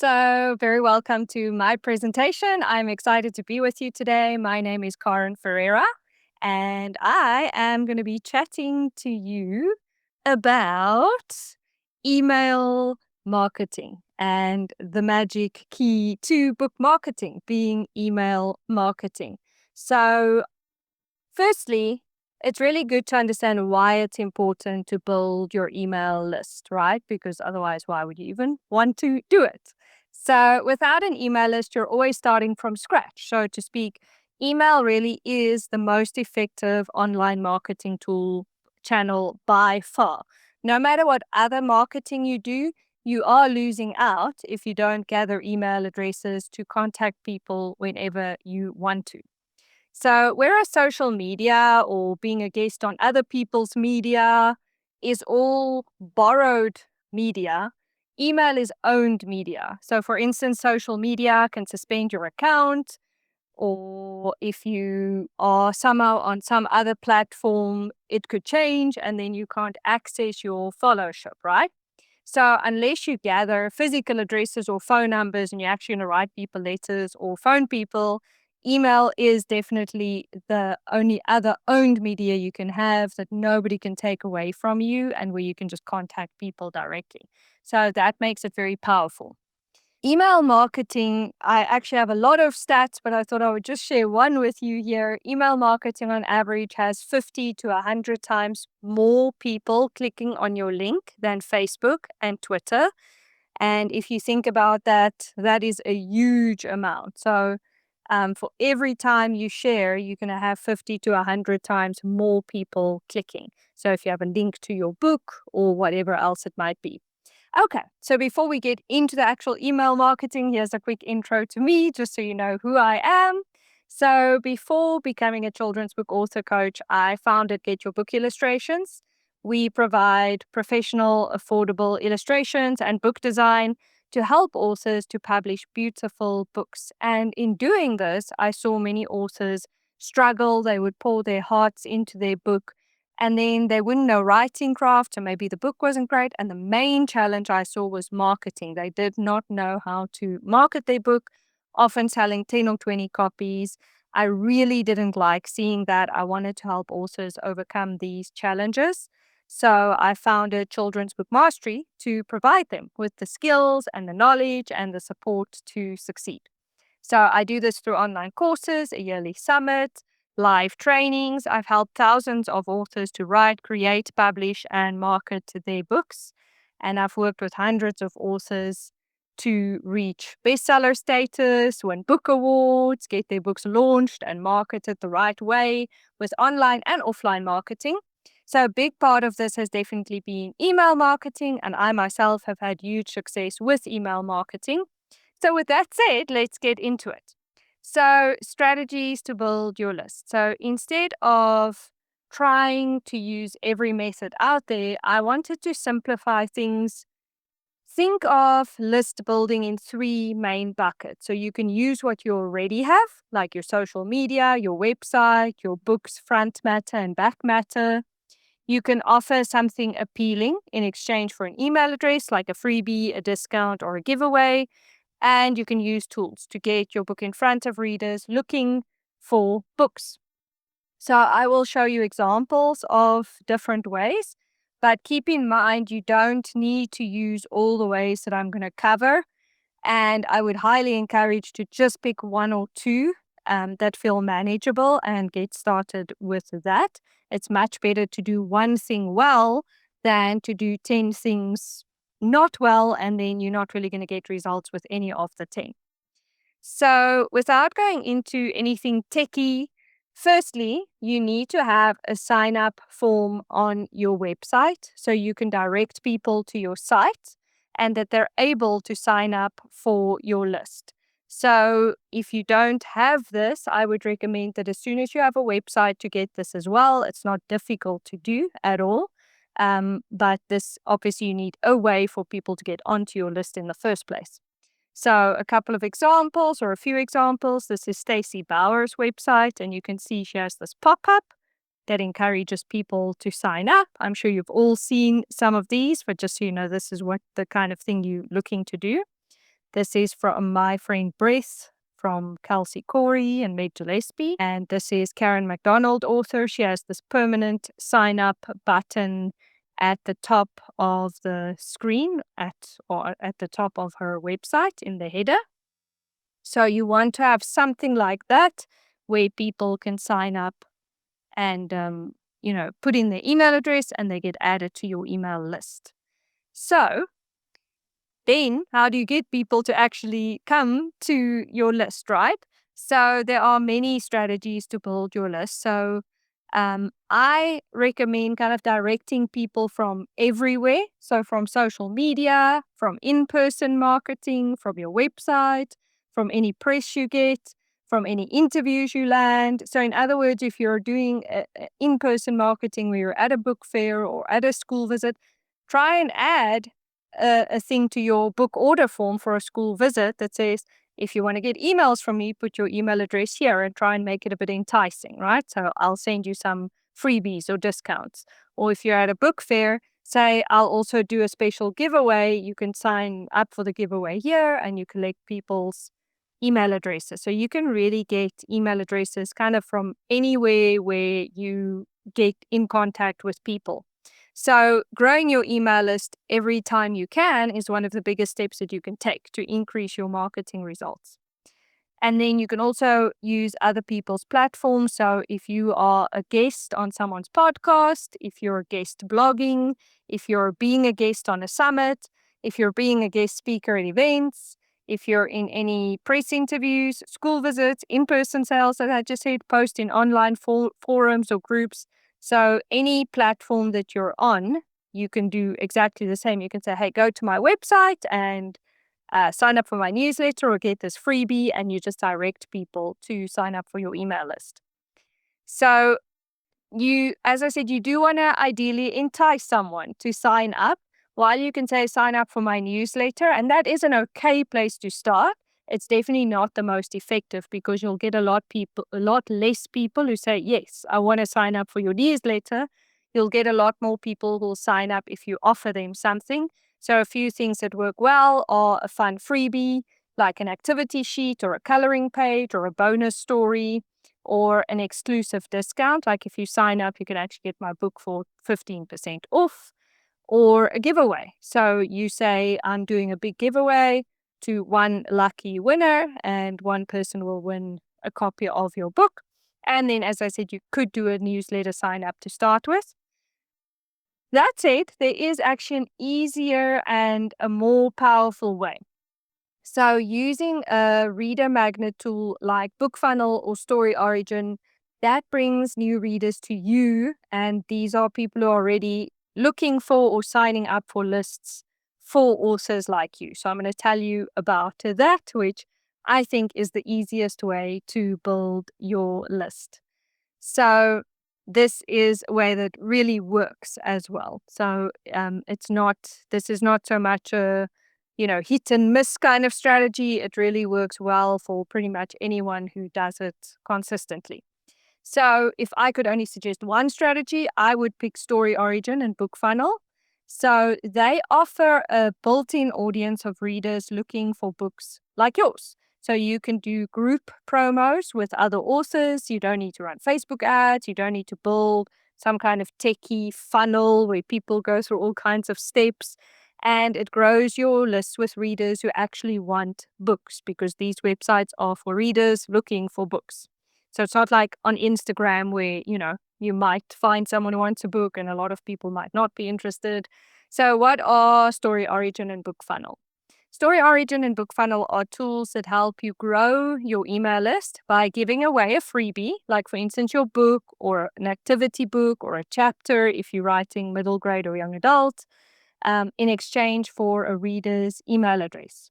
So, very welcome to my presentation. I'm excited to be with you today. My name is Ferreira, and I am going to be chatting to you about email marketing and the magic key to book marketing being email marketing. So, firstly, it's really good to understand why it's important to build your email list, right? Because otherwise, why would you even want to do it? So, without an email list, you're always starting from scratch. So, to speak, email really is the most effective online marketing tool channel by far. No matter what other marketing you do, you are losing out if you don't gather email addresses to contact people whenever you want to. So, whereas social media or being a guest on other people's media is all borrowed media, email is owned media. So, for instance, social media can suspend your account, or if you are somehow on some other platform, it could change and then you can't access your followership, right? So, unless you gather physical addresses or phone numbers and you're actually going to write people letters or phone people, email is definitely the only other owned media you can have that nobody can take away from you and where you can just contact people directly. So, that makes it very powerful. Email marketing, I actually have a lot of stats, but I thought I would just share one with you here. Email marketing on average has 50 to 100 times more people clicking on your link than Facebook and Twitter. And if you think about that, that is a huge amount. So for every time you share, you're going to have 50 to 100 times more people clicking. So if you have a link to your book or whatever else it might be. Okay, so before we get into the actual email marketing, here's a quick intro to me, just so you know who I am. So before becoming a children's book author coach, I founded Get Your Book Illustrations. We provide professional, affordable illustrations and book design to help authors to publish beautiful books. And in doing this, I saw many authors struggle. They would pour their hearts into their book and then they wouldn't know writing craft, or maybe the book wasn't great. And the main challenge I saw was marketing. They did not know how to market their book, often selling 10 or 20 copies. I really didn't like seeing that. I wanted to help authors overcome these challenges. So I founded Children's Book Mastery to provide them with the skills and the knowledge and the support to succeed. So I do this through online courses, a yearly summit, live trainings. I've helped thousands of authors to write, create, publish, and market their books. And I've worked with hundreds of authors to reach bestseller status, win book awards, get their books launched and marketed the right way with online and offline marketing. So a big part of this has definitely been email marketing, and I myself have had huge success with email marketing. So with that said, let's get into it. So strategies to build your list. So instead of trying to use every method out there, I wanted to simplify things. Think of list building in three main buckets. So you can use what you already have, like your social media, your website, your book's front matter and back matter. You can offer something appealing in exchange for an email address, like a freebie, a discount, or a giveaway. And you can use tools to get your book in front of readers looking for books. So I will show you examples of different ways, but keep in mind you don't need to use all the ways that I'm going to cover. And I would highly encourage to just pick one or two that feel manageable and get started with that. It's much better to do one thing well than to do 10 things not well, and then you're not really going to get results with any of the 10. So without going into anything techy, firstly, you need to have a sign up form on your website so you can direct people to your site and that they're able to sign up for your list. So if you don't have this, I would recommend that as soon as you have a website to get this as well. It's not difficult to do at all. But this obviously you need a way for people to get onto your list in the first place. So a couple of examples or a few examples. This is Stacey Bauer's website, and you can see she has this pop-up that encourages people to sign up. I'm sure you've all seen some of these, but just so you know, this is what the kind of thing you're looking to do. This is from my friend Bress, from Kelsey Corey and Meg Gillespie. And this is Karen MacDonald, author. She has this permanent sign up button at the top of the screen or at the top of her website in the header. So you want to have something like that where people can sign up and put in their email address and they get added to your email list. So then how do you get people to actually come to your list, right? So there are many strategies to build your list. So I recommend kind of directing people from everywhere. So from social media, from in-person marketing, from your website, from any press you get, from any interviews you land. So in other words, if you're doing in-person marketing where you're at a book fair or at a school visit, try and add a thing to your book order form for a school visit that says, if you want to get emails from me, put your email address here and try and make it a bit enticing, right? So I'll send you some freebies or discounts. Or if you're at a book fair, say, I'll also do a special giveaway. You can sign up for the giveaway here and you collect people's email addresses. So you can really get email addresses kind of from anywhere where you get in contact with people. So growing your email list every time you can is one of the biggest steps that you can take to increase your marketing results. And then you can also use other people's platforms. So if you are a guest on someone's podcast, if you're a guest blogging, if you're being a guest on a summit, if you're being a guest speaker at events, if you're in any press interviews, school visits, in-person sales, as I just said, post in online forums or groups. So any platform that you're on, you can do exactly the same. You can say, hey, go to my website and sign up for my newsletter or get this freebie, and you just direct people to sign up for your email list. So as I said, you do want to ideally entice someone to sign up, while you can say sign up for my newsletter. And that is an okay place to start. It's definitely not the most effective because you'll get a lot less people who say, yes, I want to sign up for your newsletter. You'll get a lot more people who will sign up if you offer them something. So a few things that work well are a fun freebie, like an activity sheet or a coloring page or a bonus story, or an exclusive discount. Like if you sign up, you can actually get my book for 15% off, or a giveaway. So you say, I'm doing a big giveaway to one lucky winner, and one person will win a copy of your book. And then, as I said, you could do a newsletter sign up to start with. That said, there is actually an easier and a more powerful way. So using a reader magnet tool like BookFunnel or StoryOrigin, that brings new readers to you. And these are people who are already looking for or signing up for lists for authors like you. So I'm going to tell you about that, which I think is the easiest way to build your list. So this is a way that really works as well. So this is not so much a hit and miss kind of strategy. It really works well for pretty much anyone who does it consistently. So if I could only suggest one strategy, I would pick StoryOrigin and BookFunnel. So they offer a built-in audience of readers looking for books like yours. So you can do group promos with other authors. You don't need to run Facebook ads. You don't need to build some kind of techie funnel where people go through all kinds of steps. And it grows your list with readers who actually want books, because these websites are for readers looking for books. So it's not like on Instagram where, you might find someone who wants a book and a lot of people might not be interested. So what are StoryOrigin and BookFunnel? StoryOrigin and BookFunnel are tools that help you grow your email list by giving away a freebie, like for instance, your book or an activity book or a chapter if you're writing middle grade or young adult, in exchange for a reader's email address.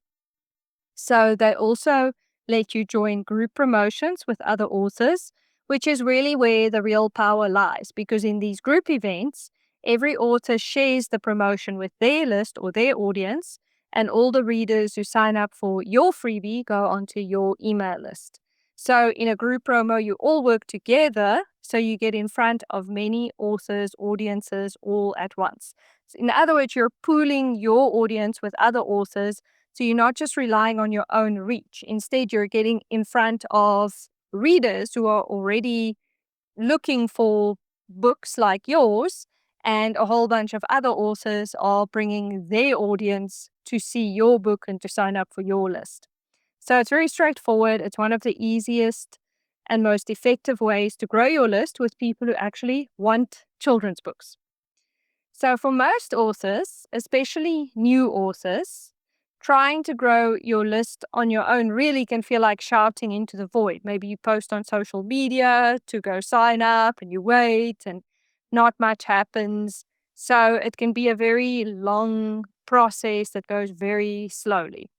So they also let you join group promotions with other authors, which is really where the real power lies, because in these group events, every author shares the promotion with their list or their audience, and all the readers who sign up for your freebie go onto your email list. So in a group promo, you all work together, so you get in front of many authors, audiences all at once. So in other words, you're pooling your audience with other authors So you're not just relying on your own reach. Instead, you're getting in front of readers who are already looking for books like yours, and a whole bunch of other authors are bringing their audience to see your book and to sign up for your list. So it's very straightforward. It's one of the easiest and most effective ways to grow your list with people who actually want children's books. So for most authors, especially new authors, trying to grow your list on your own really can feel like shouting into the void. Maybe you post on social media to go sign up and you wait and not much happens. So it can be a very long process that goes very slowly.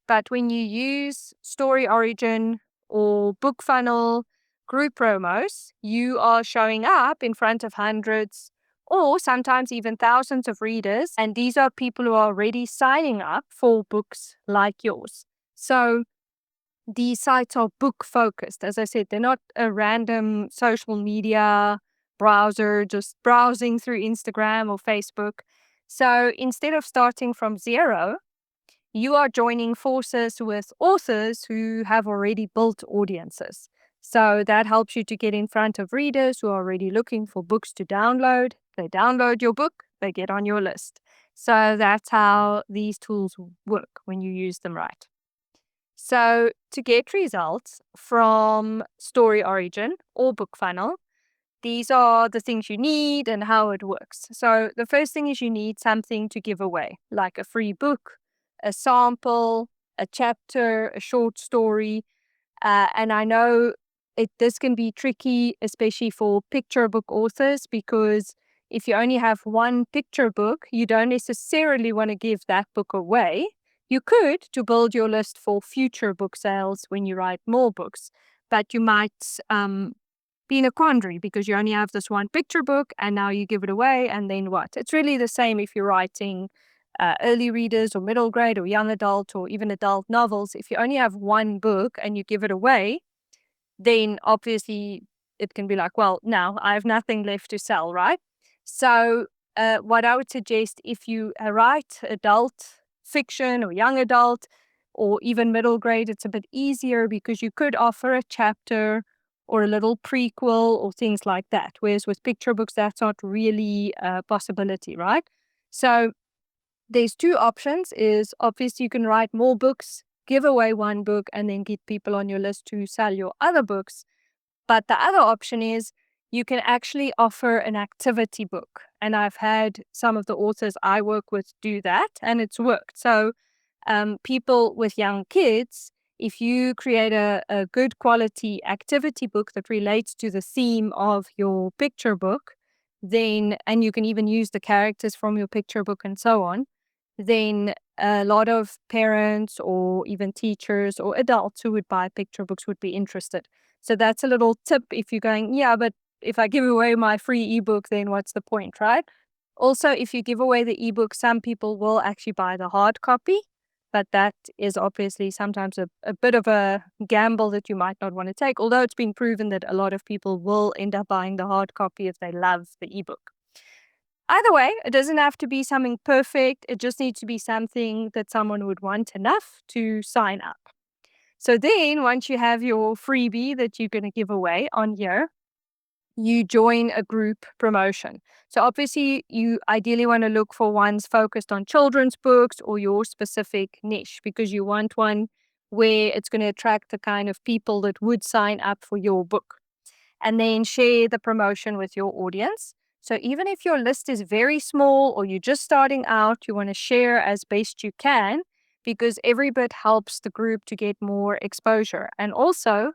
But when you use StoryOrigin or BookFunnel group promos, you are showing up in front of hundreds or sometimes even thousands of readers. And these are people who are already signing up for books like yours. So these sites are book focused. As I said, they're not a random social media browser just browsing through Instagram or Facebook. So instead of starting from zero, you are joining forces with authors who have already built audiences. So that helps you to get in front of readers who are already looking for books to download. They download your book, they get on your list. So that's how these tools work when you use them right. So to get results from StoryOrigin or BookFunnel, these are the things you need and how it works. So the first thing is you need something to give away, like a free book, a sample, a chapter, a short story. And I know this can be tricky, especially for picture book authors, because if you only have one picture book, you don't necessarily want to give that book away. You could to build your list for future book sales when you write more books, but you might be in a quandary because you only have this one picture book and now you give it away, and then what? It's really the same if you're writing early readers or middle grade or young adult or even adult novels. If you only have one book and you give it away, then obviously it can be like, well, now I have nothing left to sell, right? So what I would suggest, if you write adult fiction or young adult or even middle grade, it's a bit easier because you could offer a chapter or a little prequel or things like that. Whereas with picture books, that's not really a possibility, right? So there's two options. Is obviously you can write more books, give away one book, and then get people on your list to sell your other books. But the other option is you can actually offer an activity book. And I've had some of the authors I work with do that, and it's worked. So people with young kids, if you create a good quality activity book that relates to the theme of your picture book, then, and you can even use the characters from your picture book and so on, then a lot of parents or even teachers or adults who would buy picture books would be interested. So that's a little tip if you're going, yeah, but if I give away my free ebook, then what's the point, right? Also, if you give away the ebook, some people will actually buy the hard copy, but that is obviously sometimes a bit of a gamble that you might not want to take, although it's been proven that a lot of people will end up buying the hard copy if they love the ebook. Either way, it doesn't have to be something perfect. It just needs to be something that someone would want enough to sign up. So then once you have your freebie that you're going to give away on here, you join a group promotion. So obviously you ideally want to look for ones focused on children's books or your specific niche, because you want one where it's going to attract the kind of people that would sign up for your book. And then share the promotion with your audience. So even if your list is very small or you're just starting out, you want to share as best you can, because every bit helps the group to get more exposure. And also,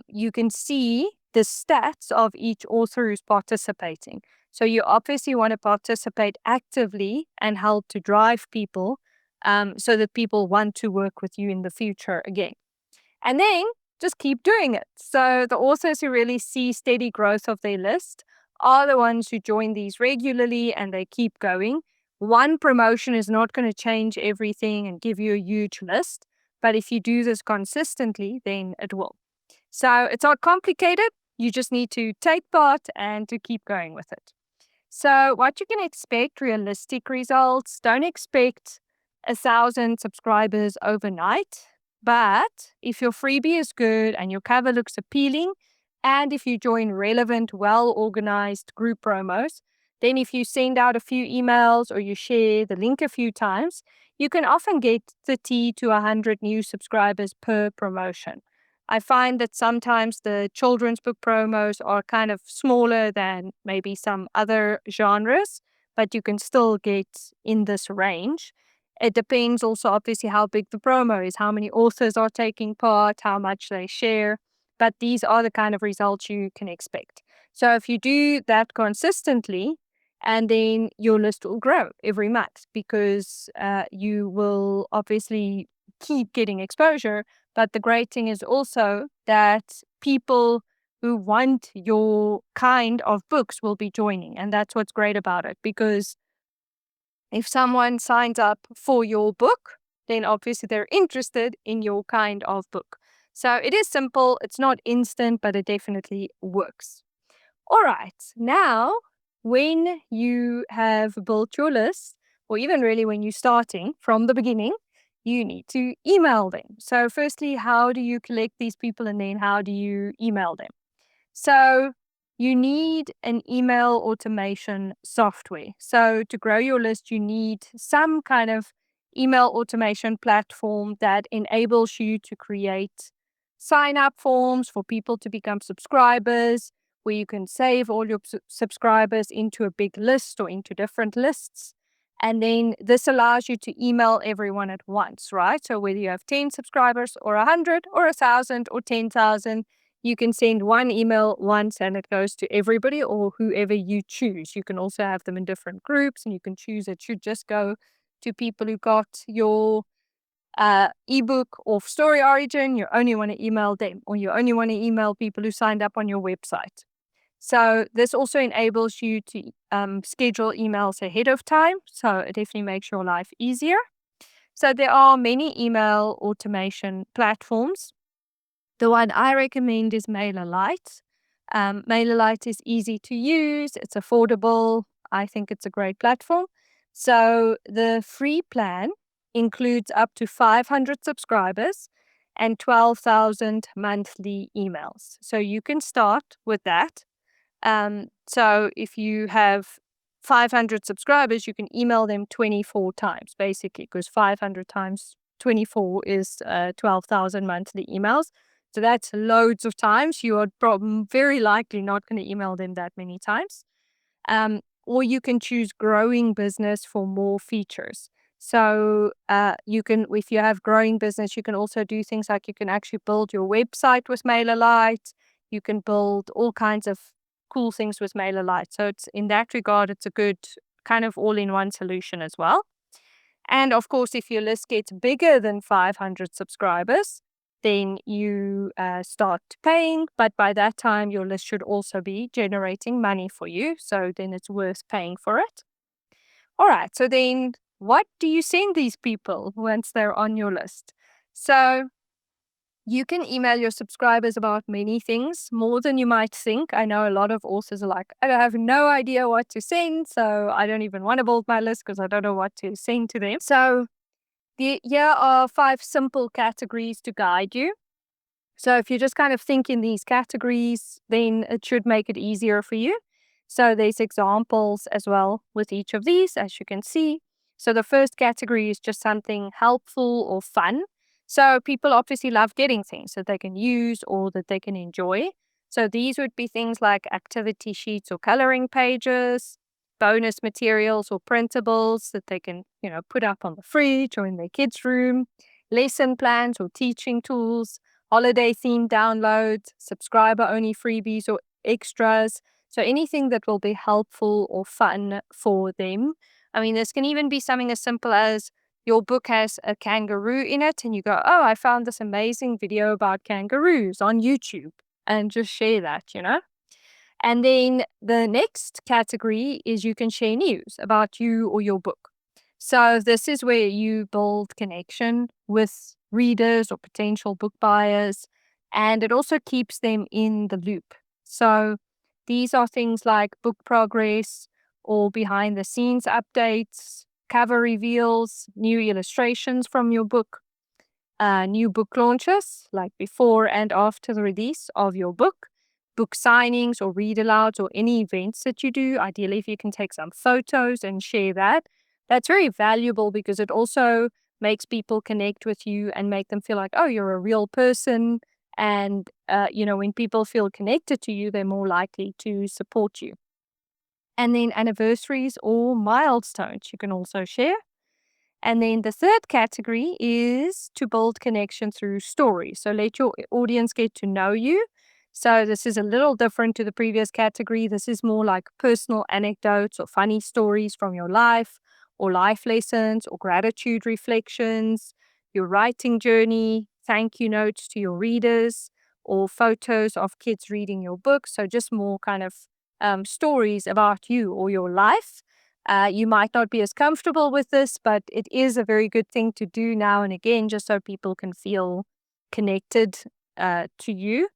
you can see the stats of each author who's participating. So you obviously want to participate actively and help to drive people so that people want to work with you in the future again. And then just keep doing it. So the authors who really see steady growth of their list are the ones who join these regularly and they keep going. One promotion is not going to change everything and give you a huge list, but if you do this consistently, then it will. So it's not complicated. You just need to take part and to keep going with it. So what you can expect, realistic results. Don't expect 1,000 subscribers overnight. But if your freebie is good and your cover looks appealing, and if you join relevant, well-organized group promos, then if you send out a few emails or you share the link a few times, you can often get 30 to 100 new subscribers per promotion. I find that sometimes the children's book promos are kind of smaller than maybe some other genres, but you can still get in this range. It depends also, obviously, how big the promo is, how many authors are taking part, how much they share. But these are the kind of results you can expect. So if you do that consistently, and then your list will grow every month because you will obviously keep getting exposure. But the great thing is also that people who want your kind of books will be joining. And that's what's great about it, because if someone signs up for your book, then obviously they're interested in your kind of book. So it is simple. It's not instant, but it definitely works. All right. Now, when you have built your list, or even really when you're starting from the beginning, you need to email them. So firstly, how do you collect these people, and then how do you email them? So you need an email automation software. So to grow your list, you need some kind of email automation platform that enables you to create sign up forms for people to become subscribers, where you can save all your subscribers into a big list or into different lists. And then this allows you to email everyone at once, right? So whether you have 10 subscribers or 100 or 1,000 or 10,000, you can send one email once and it goes to everybody or whoever you choose. You can also have them in different groups, and you can choose it should just go to people who got your ebook off StoryOrigin. You only want to email them, or you only want to email people who signed up on your website. So this also enables you to schedule emails ahead of time. So it definitely makes your life easier. So there are many email automation platforms. The one I recommend is MailerLite. MailerLite is easy to use. It's affordable. I think it's a great platform. So the free plan includes up to 500 subscribers and 12,000 monthly emails. So you can start with that. So if you have 500 subscribers, you can email them 24 times, basically, because 500 times 24 is 12,000 monthly emails. So that's loads of times. You are very likely not going to email them that many times. Or you can choose growing business for more features. So you can, if you have growing business, you can also do things like you can actually build your website with MailerLite. You can build all kinds of cool things with MailerLite. So it's, in that regard, it's a good kind of all-in-one solution as well. And of course, if your list gets bigger than 500 subscribers, then you start paying. But by that time, your list should also be generating money for you. So then it's worth paying for it. All right. So then what do you send these people once they're on your list? So you can email your subscribers about many things, more than you might think. I know a lot of authors are like, I have no idea what to send, so I don't even want to build my list because I don't know what to send to them. So here are 5 simple categories to guide you. So if you just kind of think in these categories, then it should make it easier for you. So there's examples as well with each of these, as you can see. So the first category is just something helpful or fun. So people obviously love getting things that they can use or that they can enjoy. So these would be things like activity sheets or coloring pages, bonus materials or printables that they can, put up on the fridge or in their kids' room, lesson plans or teaching tools, holiday themed downloads, subscriber only freebies or extras. So anything that will be helpful or fun for them. I mean, this can even be something as simple as your book has a kangaroo in it and you go, oh, I found this amazing video about kangaroos on YouTube, and just share that. And then the next category is you can share news about you or your book. So this is where you build connection with readers or potential book buyers, and it also keeps them in the loop. So these are things like book progress or behind the scenes updates, cover reveals, new illustrations from your book, new book launches, like before and after the release of your book signings or read alouds or any events that you do. Ideally, if you can take some photos and share that, that's very valuable because it also makes people connect with you and make them feel like, oh, you're a real person. And, when people feel connected to you, they're more likely to support you. And then anniversaries or milestones you can also share. And then the third category is to build connection through stories. So let your audience get to know you. So this is a little different to the previous category. This is more like personal anecdotes or funny stories from your life, or life lessons or gratitude reflections, your writing journey, thank you notes to your readers, or photos of kids reading your book. So just more kind of stories about you or your life. You might not be as comfortable with this, but it is a very good thing to do now and again, just so people can feel connected to you.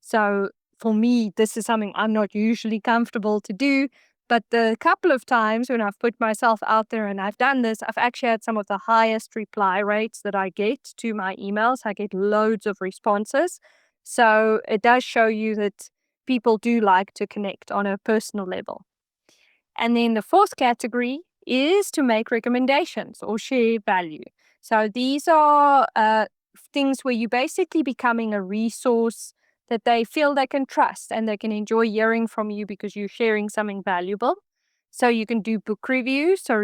So for me, this is something I'm not usually comfortable to do. But the couple of times when I've put myself out there and I've done this, I've actually had some of the highest reply rates that I get to my emails. I get loads of responses. So it does show you that people do like to connect on a personal level. And then the fourth category is to make recommendations or share value. So these are things where you're basically becoming a resource that they feel they can trust and they can enjoy hearing from you because you're sharing something valuable. So you can do book reviews, so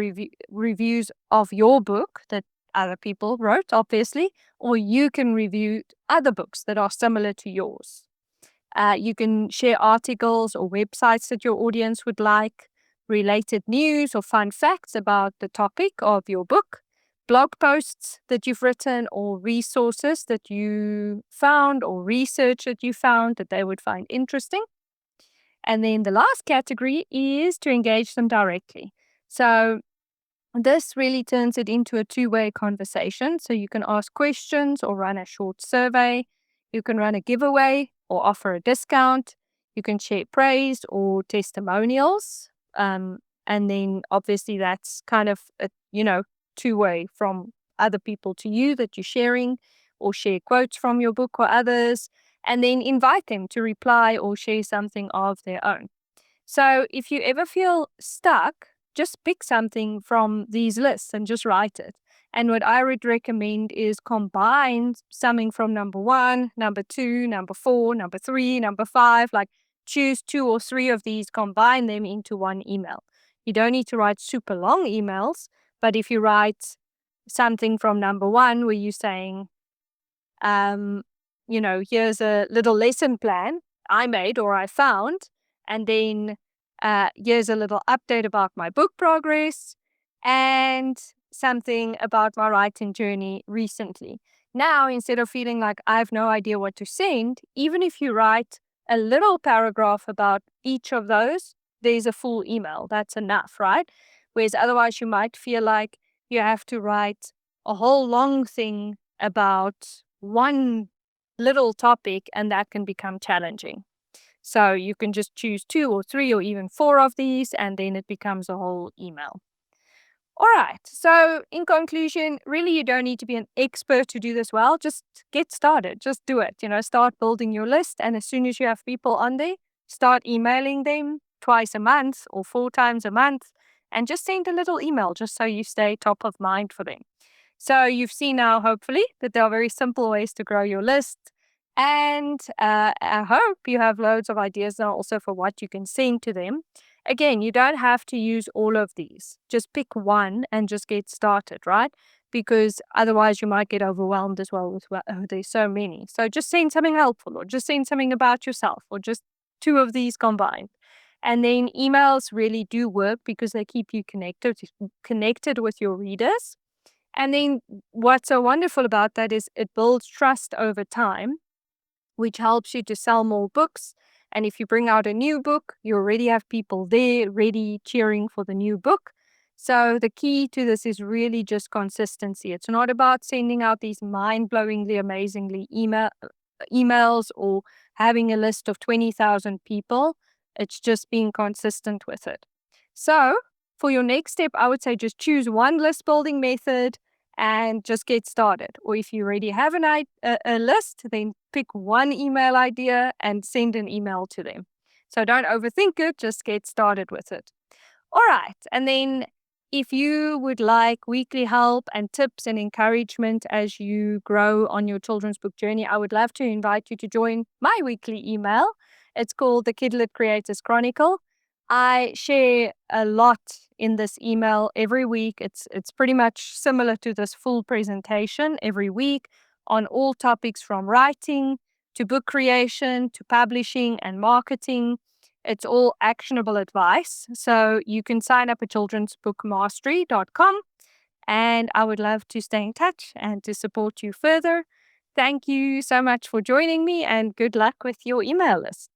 reviews of your book that other people wrote, obviously, or you can review other books that are similar to yours. You can share articles or websites that your audience would like, related news or fun facts about the topic of your book, blog posts that you've written, or resources that you found or research that you found that they would find interesting. And then the last category is to engage them directly. So this really turns it into a two-way conversation. So you can ask questions or run a short survey. You can run a giveaway or offer a discount. You can share praise or testimonials. And then obviously that's kind of a, two-way from other people to you that you're sharing, or share quotes from your book or others, and then invite them to reply or share something of their own. So if you ever feel stuck, just pick something from these lists and just write it. And what I would recommend is combine something from number 1, number 2, number 4, number 3, number 5, like choose 2 or 3 of these, combine them into one email. You don't need to write super long emails, but if you write something from number 1 where you're saying, here's a little lesson plan I made or I found, and then here's a little update about my book progress and something about my writing journey recently. Now, instead of feeling like I have no idea what to send, even if you write a little paragraph about each of those, there's a full email. That's enough, right? Whereas otherwise you might feel like you have to write a whole long thing about one little topic, and that can become challenging. So you can just choose 2 or 3 or even 4 of these, and then it becomes a whole email. All right. So in conclusion, really you don't need to be an expert to do this well. Just get started. Just do it. Start building your list. And as soon as you have people on there, start emailing them twice a month or 4 times a month, and just send a little email just so you stay top of mind for them. So you've seen now, hopefully, that there are very simple ways to grow your list. And I hope you have loads of ideas now also for what you can send to them. Again, you don't have to use all of these. Just pick one and just get started, right? Because otherwise you might get overwhelmed as well with, there's so many. So just send something helpful, or just send something about yourself, or just 2 of these combined. And then emails really do work because they keep you connected with your readers. And then what's so wonderful about that is it builds trust over time, which helps you to sell more books. And if you bring out a new book, you already have people there ready cheering for the new book. So the key to this is really just consistency. It's not about sending out these mind-blowingly, amazingly emails or having a list of 20,000 people. It's just being consistent with it. So for your next step, I would say just choose one list building method and just get started. Or if you already have a list, then pick one email idea and send an email to them. So don't overthink it, just get started with it. All right. And then if you would like weekly help and tips and encouragement as you grow on your children's book journey, I would love to invite you to join my weekly email. It's called the Kidlit Creators Chronicle. I share a lot in this email every week. It's pretty much similar to this full presentation every week on all topics from writing to book creation to publishing and marketing. It's all actionable advice. So you can sign up at childrensbookmastery.com, and I would love to stay in touch and to support you further. Thank you so much for joining me, and good luck with your email list.